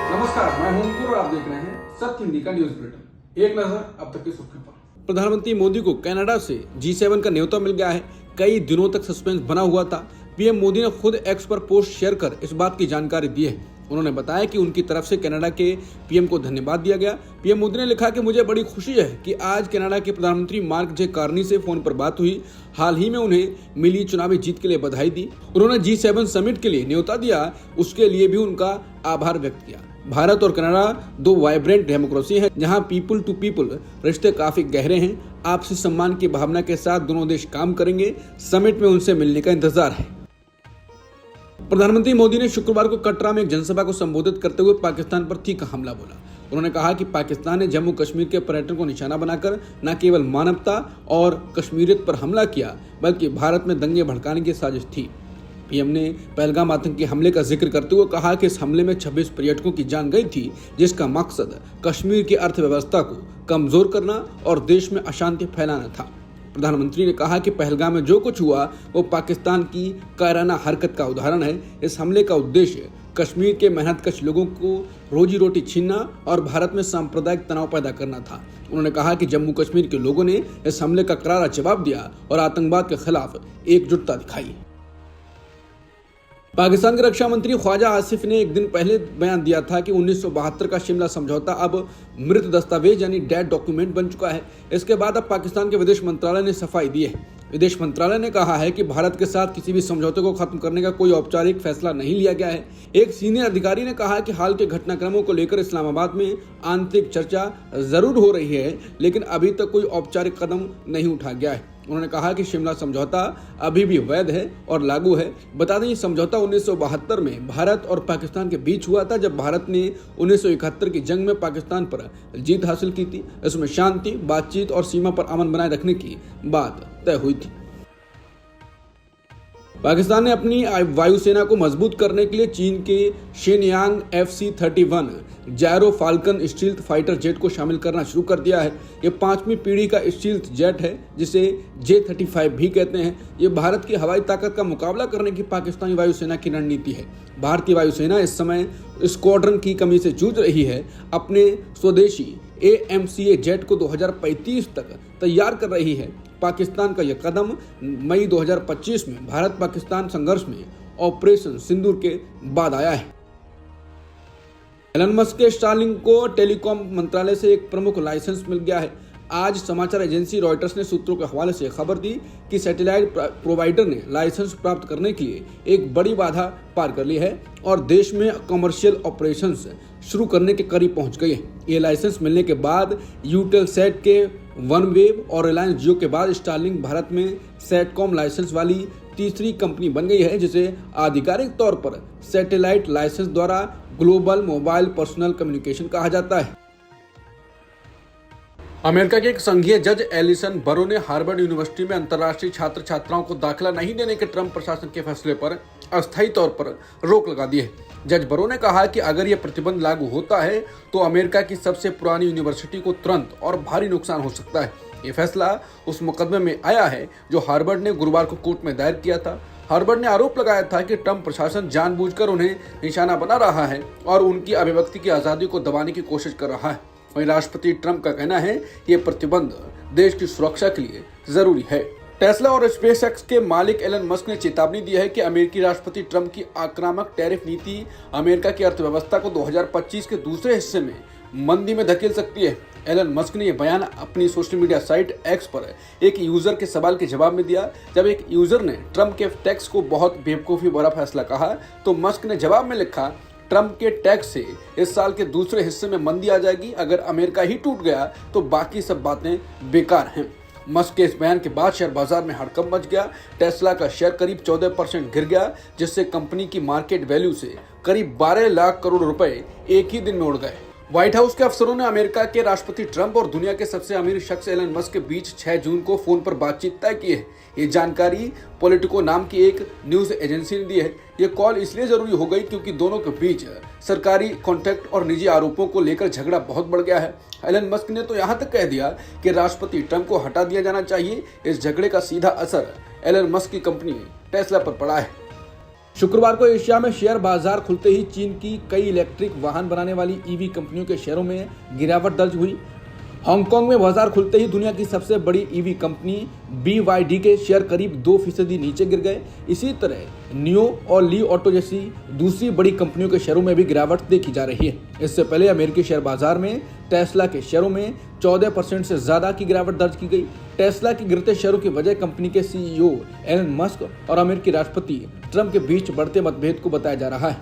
नमस्कार, मैं हूं अंकुर और आप देख रहे हैं सत्य हिंदी का न्यूज बुलेटिन। एक नजर अब तक की सुर्खियों पर। प्रधानमंत्री मोदी को कनाडा से G7 का न्योता मिल गया है। कई दिनों तक सस्पेंस बना हुआ था। पीएम मोदी ने खुद एक्स पर पोस्ट शेयर कर इस बात की जानकारी दी है। उन्होंने बताया कि उनकी तरफ से कनाडा के पीएम को धन्यवाद दिया गया। पीएम मोदी ने लिखा कि मुझे बड़ी खुशी है कि आज कनाडा के प्रधानमंत्री मार्क जे कार्नी से फोन पर बात हुई। हाल ही में उन्हें मिली चुनावी जीत के लिए बधाई दी। उन्होंने G7 समिट के लिए न्योता दिया, उसके लिए भी उनका आभार व्यक्त किया। भारत और कनाडा दो वाइब्रेंट डेमोक्रेसी हैं, जहां पीपल टू पीपल रिश्ते काफी गहरे हैं। आपसी सम्मान की भावना के साथ दोनों देश काम करेंगे। समिट में उनसे मिलने का इंतजार है। प्रधानमंत्री मोदी ने शुक्रवार को कटरा में एक जनसभा को संबोधित करते हुए पाकिस्तान पर तीखा हमला बोला। उन्होंने कहा कि पाकिस्तान ने जम्मू कश्मीर के पर्यटन को निशाना बनाकर न केवल मानवता और कश्मीरियत पर हमला किया, बल्कि भारत में दंगे भड़काने की साजिश थी। पीएम ने पहलगाम आतंकी हमले का जिक्र करते हुए कहा कि इस हमले में 26 पर्यटकों की जान गई थी, जिसका मकसद कश्मीर की अर्थव्यवस्था को कमजोर करना और देश में अशांति फैलाना था। प्रधानमंत्री ने कहा कि पहलगाम में जो कुछ हुआ वो पाकिस्तान की कायराना हरकत का उदाहरण है। इस हमले का उद्देश्य कश्मीर के मेहनतकश लोगों को रोजी रोटी छीनना और भारत में सांप्रदायिक तनाव पैदा करना था। उन्होंने कहा कि जम्मू कश्मीर के लोगों ने इस हमले का करारा जवाब दिया और आतंकवाद के खिलाफ एकजुटता दिखाई। पाकिस्तान के रक्षा मंत्री ख्वाजा आसिफ ने एक दिन पहले बयान दिया था कि 1972 का शिमला समझौता अब मृत दस्तावेज यानी डेड डॉक्यूमेंट बन चुका है। इसके बाद अब पाकिस्तान के विदेश मंत्रालय ने सफाई दी है। विदेश मंत्रालय ने कहा है कि भारत के साथ किसी भी समझौते को खत्म करने का कोई औपचारिक फैसला नहीं लिया गया है। एक सीनियर अधिकारी ने कहा कि हाल के घटनाक्रमों को लेकर इस्लामाबाद में आंतरिक चर्चा जरूर हो रही है, लेकिन अभी तक कोई औपचारिक कदम नहीं उठाया गया है। उन्होंने कहा कि शिमला समझौता अभी भी वैध है और लागू है। बता दें, ये समझौता 1972 में भारत और पाकिस्तान के बीच हुआ था, जब भारत ने 1971 की जंग में पाकिस्तान पर जीत हासिल की थी। इसमें शांति, बातचीत और सीमा पर अमन बनाए रखने की बात तय हुई थी। पाकिस्तान ने अपनी वायुसेना को मजबूत करने के लिए चीन के Shenyang FC-31 Gyrfalcon stealth fighter jet को शामिल करना शुरू कर दिया है। ये 5वीं पीढ़ी का स्टील्थ जेट है, जिसे J-35 भी कहते हैं। ये भारत की हवाई ताकत का मुकाबला करने की पाकिस्तानी वायुसेना की रणनीति है। भारतीय वायुसेना इस समय स्क्वाड्रन की कमी से जूझ रही है। अपने स्वदेशी AMCA जेट को 2035 तक तैयार कर रही है। पाकिस्तान का यह कदम मई 2025 में भारत पाकिस्तान संघर्ष में ऑपरेशन सिंदूर के बाद आया है। एलन मस्क के स्टारलिंक को टेलीकॉम मंत्रालय से एक प्रमुख लाइसेंस मिल गया है। आज समाचार एजेंसी रॉयटर्स ने सूत्रों के हवाले से खबर दी कि सैटेलाइट प्रोवाइडर ने लाइसेंस प्राप्त करने के लिए एक बड़ी बाधा पार कर ली है और देश में कमर्शियल ऑपरेशंस शुरू करने के करीब पहुंच गई है। ये लाइसेंस मिलने के बाद यूटेलसैट के वनवेव और रिलायंस जियो के बाद स्टारलिंक भारत में सैटकॉम लाइसेंस वाली तीसरी कंपनी बन गई है, जिसे आधिकारिक तौर पर सैटेलाइट लाइसेंस द्वारा ग्लोबल मोबाइल पर्सनल कम्युनिकेशन कहा जाता है। अमेरिका के एक संघीय जज एलिसन बरो ने हार्वर्ड यूनिवर्सिटी में अंतर्राष्ट्रीय छात्र छात्राओं को दाखिला नहीं देने के ट्रंप प्रशासन के फैसले पर अस्थायी तौर पर रोक लगा दी है। जज बरो ने कहा कि अगर यह प्रतिबंध लागू होता है तो अमेरिका की सबसे पुरानी यूनिवर्सिटी को तुरंत और भारी नुकसान हो सकता है। ये फैसला उस मुकदमे में आया है जो हार्वर्ड ने गुरुवार को कोर्ट में दायर किया था। हार्वर्ड ने आरोप लगाया था कि ट्रंप प्रशासन जानबूझकर उन्हें निशाना बना रहा है और उनकी अभिव्यक्ति की आज़ादी को दबाने की कोशिश कर रहा है। वहीं राष्ट्रपति ट्रंप का कहना है कि ये प्रतिबंध देश की सुरक्षा के लिए जरूरी है। टेस्ला और स्पेसएक्स के मालिक एलन मस्क ने चेतावनी दी है कि अमेरिकी राष्ट्रपति ट्रंप की आक्रामक टैरिफ नीति अमेरिका की अर्थव्यवस्था को 2025 के दूसरे हिस्से में मंदी में धकेल सकती है। एलन मस्क ने यह बयान अपनी सोशल मीडिया साइट एक्स पर एक यूजर के सवाल के जवाब में दिया। जब एक यूजर ने ट्रंप के टैक्स को बहुत बेवकूफ़ी भरा फैसला कहा, तो मस्क ने जवाब में लिखा, ट्रंप के टैक्स से इस साल के दूसरे हिस्से में मंदी आ जाएगी। अगर अमेरिका ही टूट गया तो बाकी सब बातें बेकार हैं। मस्क के इस बयान के बाद शेयर बाजार में हड़कंप मच गया। टेस्ला का शेयर करीब 14% गिर गया, जिससे कंपनी की मार्केट वैल्यू से करीब 12 लाख करोड़ रुपए एक ही दिन में उड़ गए। व्हाइट हाउस के अफसरों ने अमेरिका के राष्ट्रपति ट्रंप और दुनिया के सबसे अमीर शख्स एलन मस्क के बीच 6 जून को फोन पर बातचीत तय की है। ये जानकारी पॉलिटिको नाम की एक न्यूज एजेंसी ने दी है। ये कॉल इसलिए जरूरी हो गई क्योंकि दोनों के बीच सरकारी कॉन्ट्रैक्ट और निजी आरोपों को लेकर झगड़ा बहुत बढ़ गया है। एलन मस्क ने तो यहाँ तक कह दिया कि राष्ट्रपति ट्रंप को हटा दिया जाना चाहिए। इस झगड़े का सीधा असर एलन मस्क की कंपनी टेस्ला पर पड़ा है। शुक्रवार को एशिया में शेयर बाजार खुलते ही चीन की कई इलेक्ट्रिक वाहन बनाने वाली ईवी कंपनियों के शेयरों में गिरावट दर्ज हुई। हांगकांग में बाजार खुलते ही दुनिया की सबसे बड़ी ईवी कंपनी BYD के शेयर करीब 2% नीचे गिर गए। इसी तरह नियो और ली ऑटो जैसी दूसरी बड़ी कंपनियों के शेयरों में भी गिरावट देखी जा रही है। इससे पहले अमेरिकी शेयर बाजार में टेस्ला के शेयरों में 14% से ज्यादा की गिरावट दर्ज की गई। टेस्ला के गिरते शेयरों की वजह कंपनी के CEO एलन मस्क और अमेरिकी राष्ट्रपति ट्रंप के बीच बढ़ते मतभेद को बताया जा रहा है।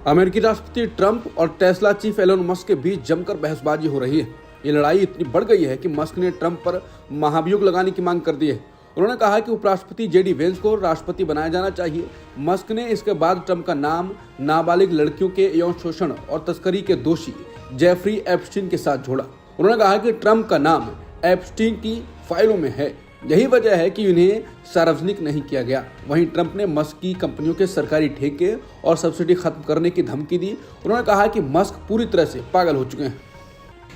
अमेरिकी राष्ट्रपति ट्रंप और टेस्ला चीफ एलन मस्क के बीच जमकर बहसबाजी हो रही है। ये लड़ाई इतनी बढ़ गई है कि मस्क ने ट्रंप पर महाभियोग लगाने की मांग कर दी है। उन्होंने कहा कि उपराष्ट्रपति JD वेंस को राष्ट्रपति बनाया जाना चाहिए। मस्क ने इसके बाद ट्रंप का नाम नाबालिग लड़कियों के यौन शोषण और तस्करी के दोषी जेफरी एप्स्टीन के साथ जोड़ा। उन्होंने कहा कि ट्रंप का नाम एप्स्टीन की फाइलों में है, यही वजह है कि उन्हें सार्वजनिक नहीं किया गया। वहीं ट्रंप ने मस्क की कंपनियों के सरकारी ठेके और सब्सिडी खत्म करने की धमकी दी। उन्होंने कहा कि मस्क पूरी तरह से पागल हो चुके हैं।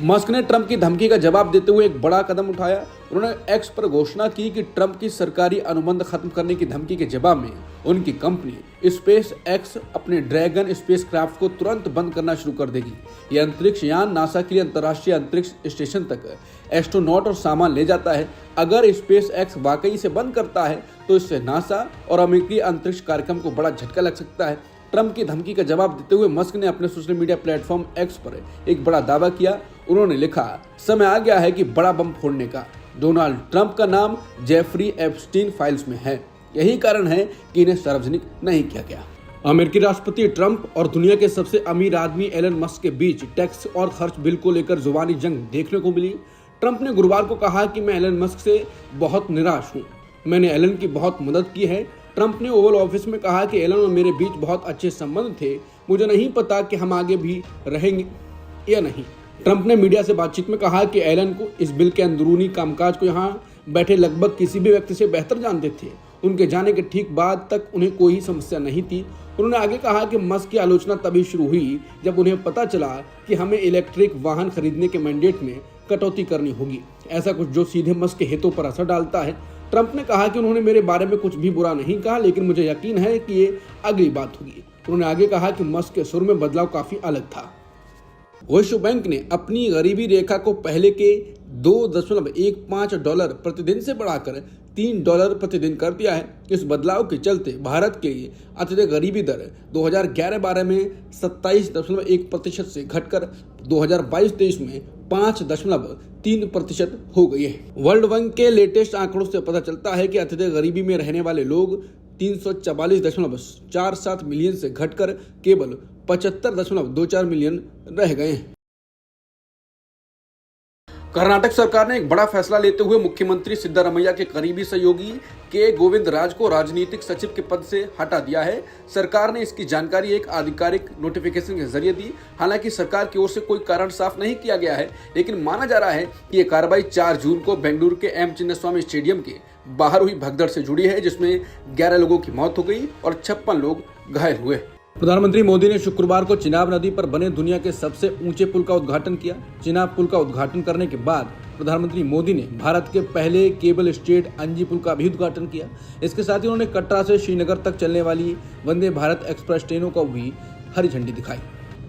मस्क ने ट्रंप की धमकी का जवाब देते हुए एक बड़ा कदम उठाया। उन्होंने एक्स पर घोषणा की कि ट्रंप की सरकारी अनुबंध खत्म करने की धमकी के जवाब में उनकी कंपनी स्पेस एक्स अपने ड्रैगन स्पेसक्राफ्ट को तुरंत बंद करना शुरू कर देगी। यह अंतरिक्ष यान नासा के लिए अंतर्राष्ट्रीय अंतरिक्ष स्टेशन तक एस्ट्रोनॉट और सामान ले जाता है। अगर स्पेस एक्स वाकई से बंद करता है तो इससे नासा और अमेरिकी अंतरिक्ष कार्यक्रम को बड़ा झटका लग सकता है। ट्रंप की धमकी का जवाब देते हुए मस्क ने अपने सोशल मीडिया प्लेटफॉर्म एक्स पर एक बड़ा दावा किया। उन्होंने लिखा, समय आ गया है कि बड़ा बम फोड़ने का। डोनाल्ड ट्रंप का नाम जेफरी एप्स्टीन फाइल्स में है, यही कारण है कि इन्हें सार्वजनिक नहीं किया गया। अमेरिकी राष्ट्रपति ट्रंप और दुनिया के सबसे अमीर आदमी एलन मस्क के बीच टैक्स और खर्च बिल को लेकर जुबानी जंग देखने को मिली। ट्रंप ने गुरुवार को कहा कि मैं एलन मस्क से बहुत निराश हूँ, मैंने एलन की बहुत मदद की है। ट्रंप ने ओवल ऑफिस में कहा कि एलन और मेरे बीच बहुत अच्छे संबंध थे, मुझे नहीं पता कि हम आगे भी रहेंगे या नहीं। ट्रंप ने मीडिया से बातचीत में कहा कि एलन को इस बिल के अंदरूनी कामकाज को यहाँ बैठे लगभग किसी भी व्यक्ति से बेहतर जानते थे। उनके जाने के ठीक बाद तक उन्हें कोई समस्या नहीं थी। उन्होंने आगे कहा कि मस्क की आलोचना तभी शुरू हुई जब उन्हें पता चला कि हमें इलेक्ट्रिक वाहन खरीदने के मैंडेट में कटौती करनी होगी, ऐसा कुछ जो सीधे मस्क के हितों पर असर डालता है। ट्रंप ने कहा कि उन्होंने मेरे बारे में कुछ भी बुरा नहीं कहा, लेकिन मुझे यकीन है कि ये अगली बात होगी। उन्होंने आगे कहा कि मस्क के सुर में बदलाव काफी अलग था। विश्व बैंक ने अपनी गरीबी रेखा को पहले के $2.15 प्रतिदिन से बढ़ाकर $3 प्रतिदिन कर दिया है। इस बदलाव के चलते भारत के लिए अत्यधिक गरीबी दर 2011-12 में 27.1% से घटकर 2022-23 में 5.3% हो गई है। वर्ल्ड बैंक के लेटेस्ट आंकड़ों से पता चलता है कि अत्यधिक गरीबी में रहने वाले लोग 344.47 मिलियन से घटकर केवल 75.24 मिलियन रह गए हैं। कर्नाटक सरकार ने एक बड़ा फैसला लेते हुए मुख्यमंत्री सिद्धारमैया के करीबी सहयोगी के गोविंदराज को राजनीतिक सचिव के पद से हटा दिया है। सरकार ने इसकी जानकारी एक आधिकारिक नोटिफिकेशन के जरिए दी। हालांकि सरकार की ओर से कोई कारण साफ नहीं किया गया है, लेकिन माना जा रहा है कि यह कार्रवाई 4 जून को बेंगलुरु के M चिन्नास्वामी स्टेडियम के बाहर हुई भगदड़ से जुड़ी है, जिसमें 11 लोगों की मौत हो गई और 56 लोग घायल हुए। प्रधानमंत्री मोदी ने शुक्रवार को चिनाब नदी पर बने दुनिया के सबसे ऊंचे पुल का उद्घाटन किया। चिनाब पुल का उद्घाटन करने के बाद प्रधानमंत्री मोदी ने भारत के पहले केबल स्टेट अंजी पुल का भी उद्घाटन किया। इसके साथ ही उन्होंने कटरा से श्रीनगर तक चलने वाली वंदे भारत एक्सप्रेस ट्रेनों को भी हरी झंडी दिखाई।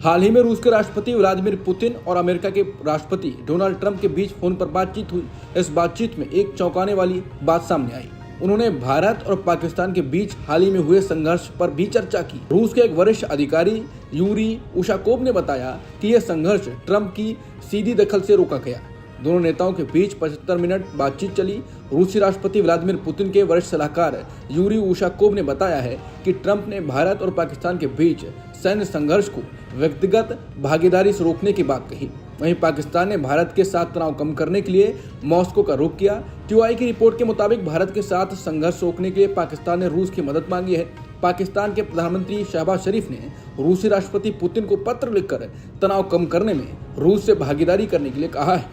हाल ही में रूस के राष्ट्रपति व्लादिमीर पुतिन और अमेरिका के राष्ट्रपति डोनाल्ड ट्रंप के बीच फोन पर बातचीत हुई। इस बातचीत में एक चौंकाने वाली बात सामने आई। उन्होंने भारत और पाकिस्तान के बीच हाल ही में हुए संघर्ष पर भी चर्चा की। रूस के एक वरिष्ठ अधिकारी यूरी उशाकोव ने बताया कि यह संघर्ष ट्रंप की सीधी दखल से रोका गया। दोनों नेताओं के बीच 75 मिनट बातचीत चली। रूसी राष्ट्रपति व्लादिमीर पुतिन के वरिष्ठ सलाहकार यूरी उशाकोव ने बताया है कि ट्रंप ने भारत और पाकिस्तान के बीच सैन्य संघर्ष को व्यक्तिगत भागीदारी से रोकने की बात कही। वहीं पाकिस्तान ने भारत के साथ तनाव कम करने के लिए मॉस्को का रुख किया। TOI की रिपोर्ट के मुताबिक भारत के साथ संघर्ष रोकने के लिए पाकिस्तान ने रूस की मदद मांगी है। पाकिस्तान के प्रधानमंत्री शहबाज शरीफ ने रूसी राष्ट्रपति पुतिन को पत्र लिखकर तनाव कम करने में रूस से भागीदारी करने के लिए कहा है।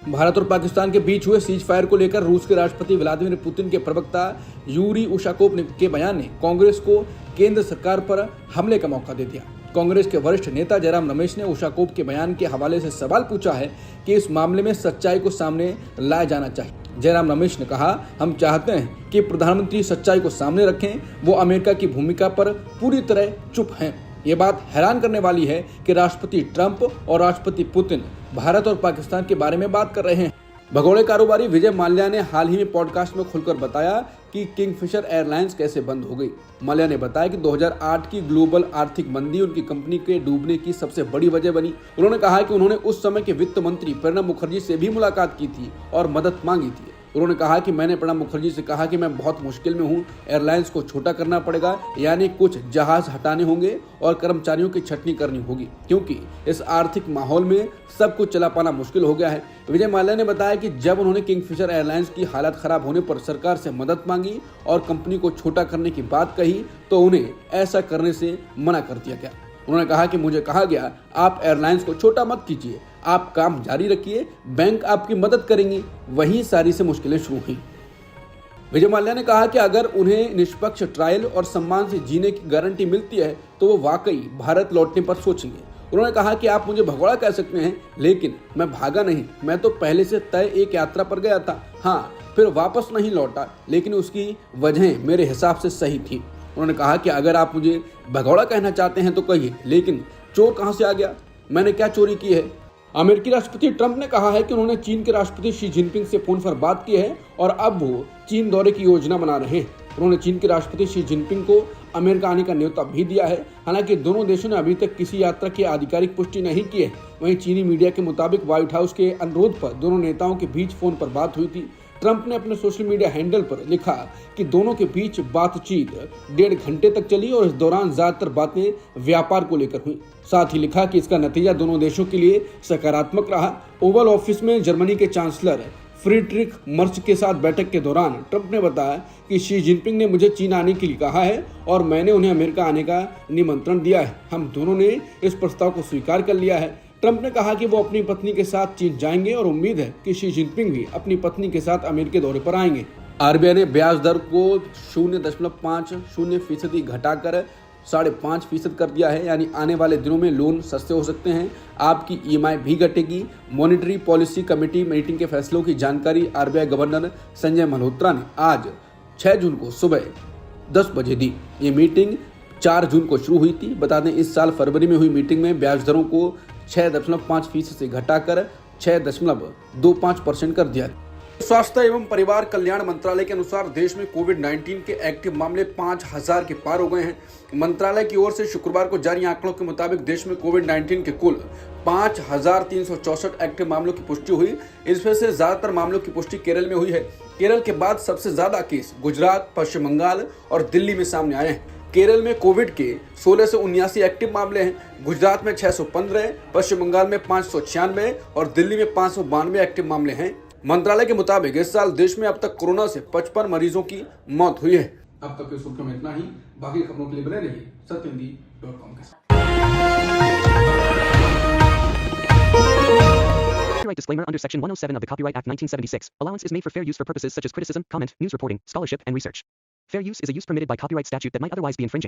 भारत और पाकिस्तान के बीच हुए सीज फायर को लेकर रूस के राष्ट्रपति व्लादिमीर पुतिन के प्रवक्ता यूरी उशाकोव के बयान ने कांग्रेस को केंद्र सरकार पर हमले का मौका दे दिया। कांग्रेस के वरिष्ठ नेता जयराम रमेश ने उशाकोव के बयान के हवाले से सवाल पूछा है कि इस मामले में सच्चाई को सामने लाया जाना चाहिए। जयराम रमेश ने कहा, हम चाहते हैं कि प्रधानमंत्री सच्चाई को सामने रखें। वो अमेरिका की भूमिका पर पूरी तरह चुप हैं। ये बात हैरान करने वाली है कि राष्ट्रपति ट्रंप और राष्ट्रपति पुतिन भारत और पाकिस्तान के बारे में बात कर रहे हैं। भगोड़े कारोबारी विजय माल्या ने हाल ही में पॉडकास्ट में खुलकर बताया कि किंगफिशर एयरलाइंस कैसे बंद हो गई। माल्या ने बताया कि 2008 की ग्लोबल आर्थिक मंदी उनकी कंपनी के डूबने की सबसे बड़ी वजह बनी। उन्होंने कहा कि उन्होंने उस समय के वित्त मंत्री प्रणब मुखर्जी से भी मुलाकात की थी और मदद मांगी थी। उन्होंने कहा कि मैंने प्रणब मुखर्जी से कहा कि मैं बहुत मुश्किल में हूं, एयरलाइंस को छोटा करना पड़ेगा, यानी कुछ जहाज हटाने होंगे और कर्मचारियों की छटनी करनी होगी, क्योंकि इस आर्थिक माहौल में सब कुछ चला पाना मुश्किल हो गया है। विजय माल्या ने बताया कि जब उन्होंने किंगफिशर एयरलाइंस की हालत खराब होने पर सरकार से मदद मांगी और कंपनी को छोटा करने की बात कही तो उन्हें ऐसा करने से मना कर दिया गया। उन्होंने कहा कि मुझे कहा गया, आप एयरलाइंस को छोटा मत कीजिए, आप काम जारी रखिए, बैंक आपकी मदद करेंगी। वही सारी से मुश्किलें शुरू हुई। विजय माल्या ने कहा कि अगर उन्हें निष्पक्ष ट्रायल और सम्मान से जीने की गारंटी मिलती है तो वो वाकई भारत लौटने पर सोचेंगे। उन्होंने कहा कि आप मुझे भगोड़ा कह सकते हैं, लेकिन मैं भागा नहीं। मैं तो पहले से तय एक यात्रा पर गया था, हाँ, फिर वापस नहीं लौटा, लेकिन उसकी वजहें मेरे हिसाब से सही थी। उन्होंने कहा कि अगर आप मुझे भगोड़ा कहना चाहते हैं तो कहिए, लेकिन चोर कहां से आ गया? मैंने क्या चोरी की है? अमेरिकी राष्ट्रपति ट्रंप ने कहा है कि उन्होंने चीन के राष्ट्रपति शी जिनपिंग से फोन पर बात की है और अब वो चीन दौरे की योजना बना रहे हैं। उन्होंने चीन के राष्ट्रपति शी जिनपिंग को अमेरिका आने का न्योता भी दिया है। हालांकि दोनों देशों ने अभी तक किसी यात्रा की आधिकारिक पुष्टि नहीं की है। वहीं चीनी मीडिया के मुताबिक व्हाइट हाउस के अनुरोध पर दोनों नेताओं के बीच फोन पर बात हुई थी। ट्रंप ने अपने सोशल मीडिया हैंडल पर लिखा कि दोनों के बीच बातचीत 1.5 घंटे तक चली और इस दौरान ज्यादातर बातें व्यापार को लेकर हुई। साथ ही लिखा कि इसका नतीजा दोनों देशों के लिए सकारात्मक रहा। ओवल ऑफिस में जर्मनी के चांसलर फ्रीडरिख मर्च के साथ बैठक के दौरान ट्रंप ने बताया कि शी जिनपिंग ने मुझे चीन आने के लिए कहा है और मैंने उन्हें अमेरिका आने का निमंत्रण दिया है। हम दोनों ने इस प्रस्ताव को स्वीकार कर लिया है। ट्रंप ने कहा कि वो अपनी पत्नी के साथ चीन जाएंगे और उम्मीद है कि शी जिनपिंग भी अपनी पत्नी के साथ अमेरिकी दौरे पर आएंगे। आरबीआई ने ब्याज दर को 0.50% घटाकर 5.5% कर दिया है, यानी आने वाले दिनों में लोन सस्ते हो सकते हैं। आपकी ईएमआई भी घटेगी। मॉनेटरी पॉलिसी कमेटी मीटिंग के फैसलों की जानकारी आरबीआई गवर्नर संजय मल्होत्रा ने आज 6 जून को सुबह 10 बजे दी। ये मीटिंग 4 जून को शुरू हुई थी। बता दें, इस साल फरवरी में हुई मीटिंग में ब्याज दरों को 6.5% से घटाकर 6.25% कर दिया। स्वास्थ्य एवं परिवार कल्याण मंत्रालय के अनुसार देश में कोविड-19 के एक्टिव मामले 5000 के पार हो गए हैं। मंत्रालय की ओर से शुक्रवार को जारी आंकड़ों के मुताबिक देश में कोविड-19 के कुल 5364 एक्टिव मामलों की पुष्टि हुई। इसमें से ज्यादातर मामलों की पुष्टि केरल में हुई है। केरल के बाद सबसे ज्यादा केस गुजरात, पश्चिम बंगाल और दिल्ली में सामने आए हैं। केरल में कोविड के 16 से 79 एक्टिव मामले हैं। गुजरात में 615, पश्चिम बंगाल में 596 और दिल्ली में 592 एक्टिव मामले हैं। मंत्रालय के मुताबिक इस साल देश में अब तक कोरोना से 55 मरीजों की मौत हुई है। अब तक की सुर्खियों में इतना ही। बाकी खबरों के लिए बने रहिए सत्यहिंदी.com के साथ। Copyright disclaimer under Section 107 of the Copyright Act 1976. Allowance is made for fair use for purposes such as criticism, comment, news reporting, scholarship, and research. Fair use is a use permitted by copyright statute that might otherwise be infringing.